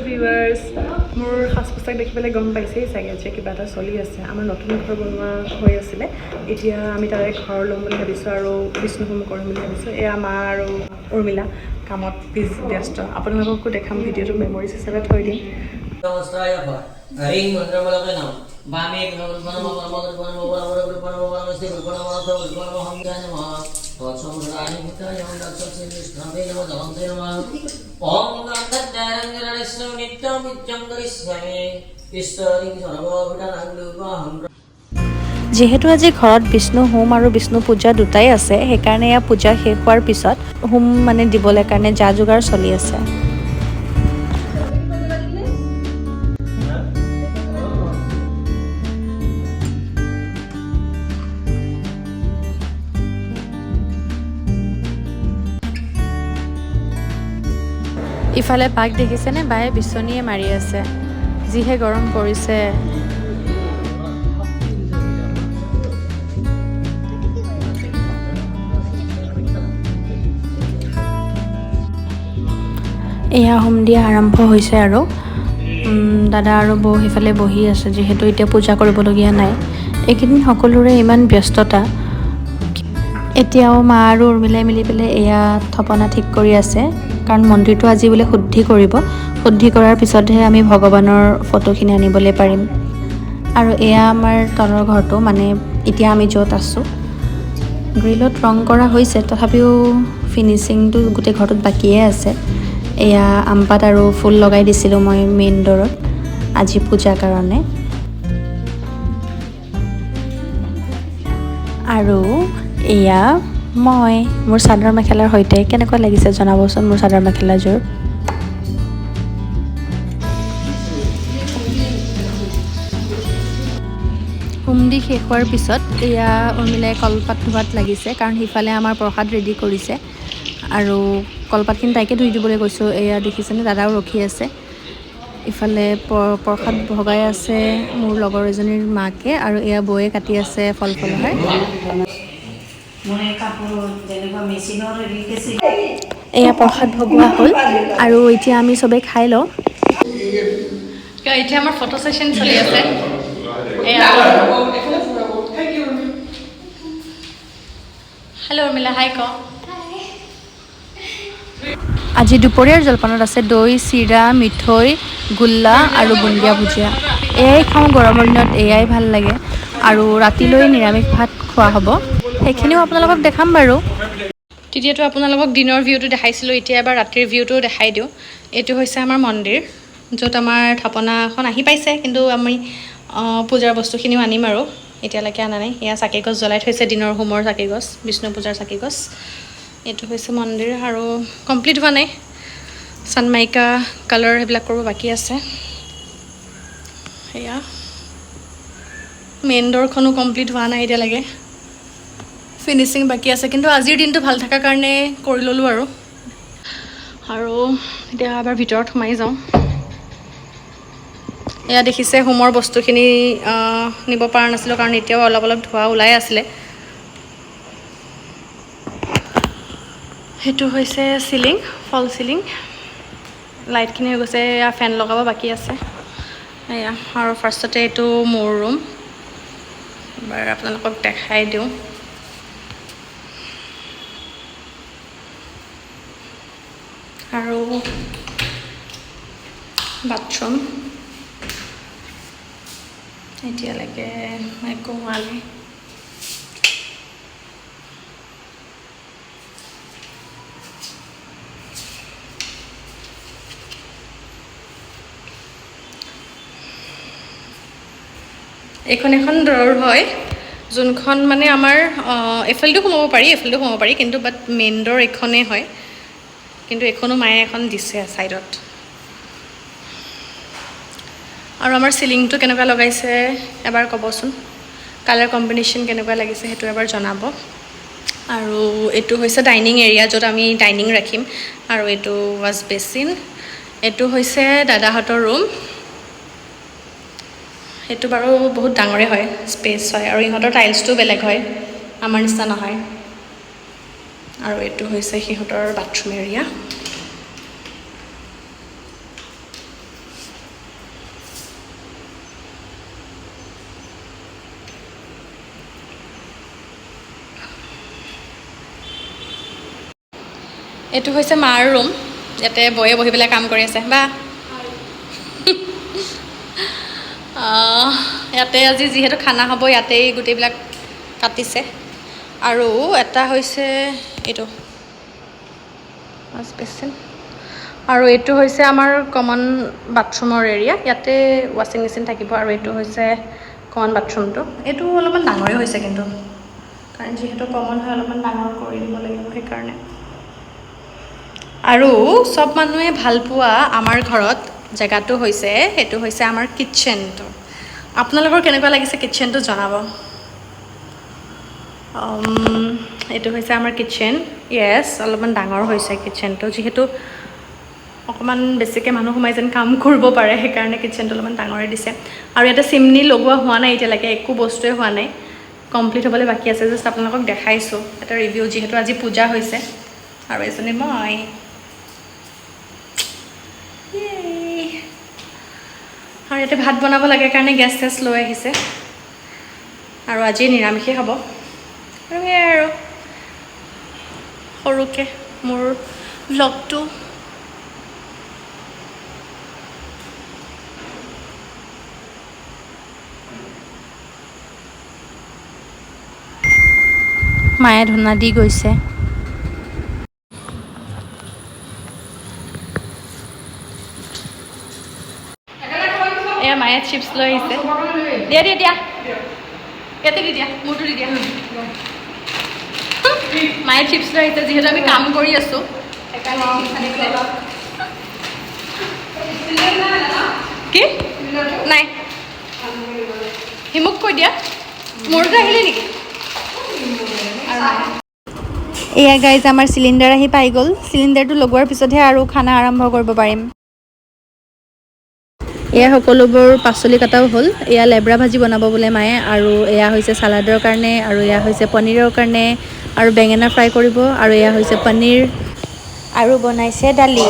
Viewers, মোৰ সাজ পোছাক দেখি পেলাই গম পাইছেই চাগে যে কিবা এটা চলি আছে। আমাৰ নতুন ঘৰ বনোৱা হৈ আছিলে, এতিয়া আমি তাৰে ঘৰ ল'ম বুলি ভাবিছোঁ আৰু বিষ্ণু হোম কৰিম বুলি ভাবিছোঁ। এয়া মা আৰু উৰ্মিলা কামত ব্যস্ত। আপোনালোককো দেখাম, ভিডিঅ'টো মেমৰিজ হিচাপে থৈ দিম। যিহেতু আজি ঘৰত বিষ্ণু হোম আৰু বিষ্ণু পূজা দুটাই আছে, সেইকাৰণে এয়া পূজা শেষ হোৱাৰ পিছত হোম মানে দিবলৈ কাৰণে যা যোগাৰ চলি আছে। ইফালে বাক দেখিছেনে? বায়ে বিচনীয়ে মাৰি আছে, যিহে গৰম পৰিছে। এয়া হোম দিয়া আৰম্ভ হৈছে আৰু দাদা আৰু বৌ সিফালে বহি আছে, যিহেতু এতিয়া পূজা কৰিবলগীয়া নাই। এইকেইদিন সকলোৰে ইমান ব্যস্ততা। এতিয়াও মা আৰু উৰ্মিলাই মিলি পেলাই এয়া থপনা ঠিক কৰি আছে, কাৰণ মন্দিৰটো আজি বোলে শুদ্ধি কৰিব। শুদ্ধি কৰাৰ পিছতহে আমি ভগৱানৰ ফটোখিনি আনিবলৈ পাৰিম। আৰু এয়া আমাৰ তলৰ ঘৰটো, মানে এতিয়া আমি য'ত আছোঁ। গ্ৰিলত ৰং কৰা হৈছে, তথাপিও ফিনিচিংটো গোটেই ঘৰটোত বাকীয়ে আছে। এয়া আমপাত আৰু ফুল লগাই দিছিলোঁ মই মেইন ডৰত আজি পূজাৰ কাৰণে। আৰু এয়া মই মোৰ চাদৰ মেখেলাৰ সৈতে। কেনেকুৱা লাগিছে জনাবচোন মোৰ চাদৰ মেখেলাযোৰ। হোম দি শেষ হোৱাৰ পিছত এয়া উৰ্মিলাই কলপাত ধোৱাত লাগিছে, কাৰণ সিফালে আমাৰ প্ৰসাদ ৰেডি কৰিছে আৰু কলপাতখিনি তাইকে ধুই দিবলৈ কৈছোঁ। এয়া দেখিছেনে, দাদাও ৰখি আছে। ইফালে প্ৰসাদ ভগাই আছে মোৰ লগৰ এজনীৰ মাকে, আৰু এয়া বৌয়ে কাটি আছে ফল ফলহাৰ। এয়া প্ৰসাদ ভগোৱা হ'ল আৰু এতিয়া আমি চবেই খাই লওঁ। এতিয়া আমাৰ ফটো ছেশ্যন চলি আছে। হেল্ল' উৰ্মিলা, হাই ক। আজি দুপৰীয়াৰ জলপানত আছে দৈ, চিৰা, মিঠৈ, গোল্লা আৰু বুন্দিয়া ভুজিয়া। এয়াই খাওঁ গৰমৰ দিনত, এয়াই ভাল লাগে। আৰু ৰাতিলৈ নিৰামিষ ভাত খোৱা হ'ব, সেইখিনিও আপোনালোকক দেখাম বাৰু। তেতিয়াতো আপোনালোকক দিনৰ ভিউটো দেখাইছিলোঁ, এতিয়া এবাৰ ৰাতিৰ ভিউটো দেখাই দিওঁ। এইটো হৈছে আমাৰ মন্দিৰ, য'ত আমাৰ থাপনাখন আহি পাইছে, কিন্তু আমি পূজাৰ বস্তুখিনিও আনিম আৰু এতিয়ালৈকে অনা নাই। এয়া চাকি গছ জ্বলাই থৈছে, দিনৰ হোমৰ চাকি গছ, বিষ্ণু পূজাৰ চাকি গছ। এইটো হৈছে মন্দিৰ আৰু কমপ্লিট হোৱা নাই, চানমাইকা কালাৰ সেইবিলাক কৰিব বাকী আছে। সেয়া মেইন ডৰখনো কমপ্লিট হোৱা নাই এতিয়ালৈকে, ফিনিচিং বাকী আছে। কিন্তু আজিৰ দিনটো ভাল থকাৰ কাৰণে কৰি ল'লোঁ আৰু এতিয়া এবাৰ ভিতৰত সোমাই যাওঁ। এয়া দেখিছে হোমৰ বস্তুখিনি নিব পৰা নাছিলোঁ, কাৰণ এতিয়াও অলপ অলপ ধোঁৱা ওলাই আছিলে। সেইটো হৈছে চিলিং, ফল চিলিং। লাইটখিনি হৈ গৈছে, এয়া ফেন লগাব বাকী আছে। এয়া আৰু ফাৰ্ষ্টতে এইটো মোৰ ৰুম, এবাৰ আপোনালোকক দেখাই দিওঁ। আৰু বাথৰুম এতিয়ালৈকে একো হোৱা নাই। এইখন এখন ড্ৰৰ হয়, যোনখন মানে আমাৰ এইফালেদিও সোমাব পাৰি, এইফালেদিও সোমাব পাৰি, কিন্তু বাট মেইন ড'ৰ এইখনেই হয়। কিন্তু এইখনো মায়ে এখন দিছে ছাইডত। আৰু আমাৰ চিলিংটো কেনেকুৱা লগাইছে এবাৰ ক'বচোন, কালাৰ কম্বিনেশ্যন কেনেকুৱা লাগিছে সেইটো এবাৰ জনাব। আৰু এইটো হৈছে ডাইনিং এৰিয়া, য'ত আমি ডাইনিং ৰাখিম। আৰু এইটো ৱাছ বেচিন। এইটো হৈছে দাদাহঁতৰ ৰুম। সেইটো বাৰু বহুত ডাঙৰে হয়, স্পেচ হয়, আৰু ইহঁতৰ টাইলছটো বেলেগ হয়, আমাৰ নিচিনা নহয়। আৰু এইটো হৈছে সিহঁতৰ বাথৰুম এৰিয়া। এইটো হৈছে মাৰ ৰুম, ইয়াতে বয়ে বহি পেলাই কাম কৰি আছে বা ইয়াতে আজি যিহেতু খানা হ'ব ইয়াতেই গোটেইবিলাক কাটিছে। আৰু এটা হৈছে এইটো ৱাছ বেচিন, আৰু এইটো হৈছে আমাৰ কমন বাথৰুমৰ এৰিয়া, ইয়াতে ৱাশ্বিং মেচিন থাকিব। আৰু এইটো হৈছে কমন বাথৰুমটো, এইটো অলপমান ডাঙৰেই হৈছে কিন্তু, কাৰণ যিহেতু কমন হয় অলপমান ডাঙৰ কৰি দিব লাগিব সেইকাৰণে। আৰু চব মানুহে ভাল পোৱা আমাৰ ঘৰত জেগাটো হৈছে, সেইটো হৈছে আমাৰ কিটচেনটো। আপোনালোকৰ কেনেকুৱা লাগিছে কিটচেনটো জনাব। এইটো হৈছে আমাৰ কিটচেন, য়েছ অলপমান ডাঙৰ হৈছে কিটচেনটো, যিহেতু অকণমান বেছিকৈ মানুহ সোমাই যেন কাম কৰিব পাৰে সেইকাৰণে কিটচেনটো অলপমান ডাঙৰে দিছে। আৰু ইয়াতে চিমনি লগোৱা হোৱা নাই এতিয়ালৈকে, একো বস্তুৱে হোৱা নাই, কমপ্লিট হ'বলৈ বাকী আছে। জাষ্ট আপোনালোকক দেখাইছোঁ এটা ৰিভিউ, যিহেতু আজি পূজা হৈছে। আৰু এজনী মই আৰু ইয়াতে ভাত বনাব লাগে কাৰণে গেছ চেছ লৈ আহিছে, আৰু আজি নিৰামিষেই হ'ব। আৰু সেয়াই আৰু সৰুকৈ মোৰ ভ্লগটো। মায়ে ধূনা দি গৈছে। এয়া মায়ে চিপছ লৈ আহিছে, দিয়া দিয়া দিয়া, ইয়াতে দি দিয়া, মোৰটো দি দিয়া। মায়ে চিপছ লৈ আহিছে, যিহেতু আমি কাম কৰি আছোঁ কি নাই, সি মোক কৈ দিয়া, মোৰটো আহিলে নেকি। এয়া গাইজ আমাৰ চিলিণ্ডাৰ আহি পাই গ'ল, চিলিণ্ডাৰটো লগোৱাৰ পিছতহে আৰু খানা আৰম্ভ কৰিব পাৰিম। এয়া সকলোবোৰ পাচলি কটাও হ'ল, এয়া লেবৰা ভাজি বনাব বোলে মায়ে, আৰু এয়া হৈছে চালাডৰ কাৰণে, আৰু এয়া হৈছে পনীৰৰ কাৰণে, আৰু বেঙেনা ফ্ৰাই কৰিব, আৰু এয়া হৈছে পনীৰ, আৰু বনাইছে দালি।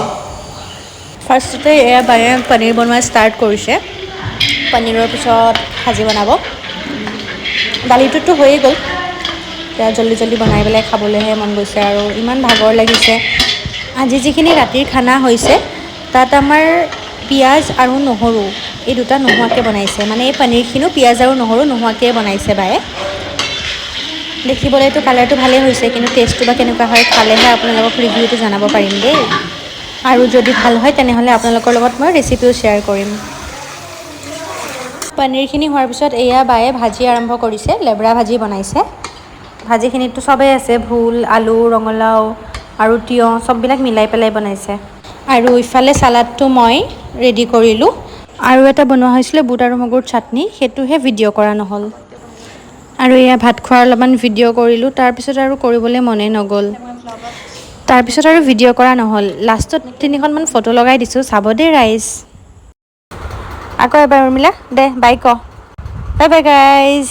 ফাৰ্ষ্টতে এয়া বায়ে পনীৰ বনোৱা ষ্টাৰ্ট কৰিছে, পনীৰৰ পিছত ভাজি বনাব। দালিটোতো হৈয়ে গ'ল, এতিয়া জল্দি জল্দি বনাই পেলাই খাবলৈহে মন গৈছে, আৰু ইমান ভাগৰ লাগিছে। আজি যিখিনি ৰাতিৰ খানা হৈছে তাত আমাৰ পিঁয়াজ আৰু নহৰু এই দুটা নোহোৱাকৈ বনাইছে, মানে এই পনীৰখিনিও পিঁয়াজ আৰু নহৰু নোহোৱাকৈ বনাইছে বায়ে। দেখিবলৈতো কালাৰটো ভালেই হৈছে, কিন্তু টেষ্টটো বা কেনেকুৱা হয় খালেহে আপোনালোকক ৰিভিউটো জনাব পাৰিম দেই। আৰু যদি ভাল হয় তেনেহ'লে আপোনালোকৰ লগত মই ৰেচিপিও শ্বেয়াৰ কৰিম। পনীৰখিনি হোৱাৰ পিছত এয়া বায়ে ভাজি আৰম্ভ কৰিছে, লেবৰা ভাজি বনাইছে। ভাজিখিনিতো চবেই আছে, ভোল, আলু, ৰঙালাও আৰু তিয়ঁহ চববিলাক মিলাই পেলাই বনাইছে। আৰু ইফালে চালাডটো মই ৰেডি কৰিলোঁ, আৰু এটা বনোৱা হৈছিলে বুট আৰু মগুৰ চাটনি, সেইটোহে ভিডিঅ' কৰা নহ'ল। আৰু এয়া ভাত খোৱাৰ অলপমান ভিডিঅ' কৰিলোঁ, তাৰপিছত আৰু কৰিবলৈ মনেই নগ'ল, তাৰপিছত আৰু ভিডিঅ' কৰা নহ'ল। লাষ্টত 3খনমান ফটো লগাই দিছোঁ, চাব দেই ৰাইজ। আকৌ এবাৰ উৰ্মিলা দে বাই ক, বাই বাই গাইজ।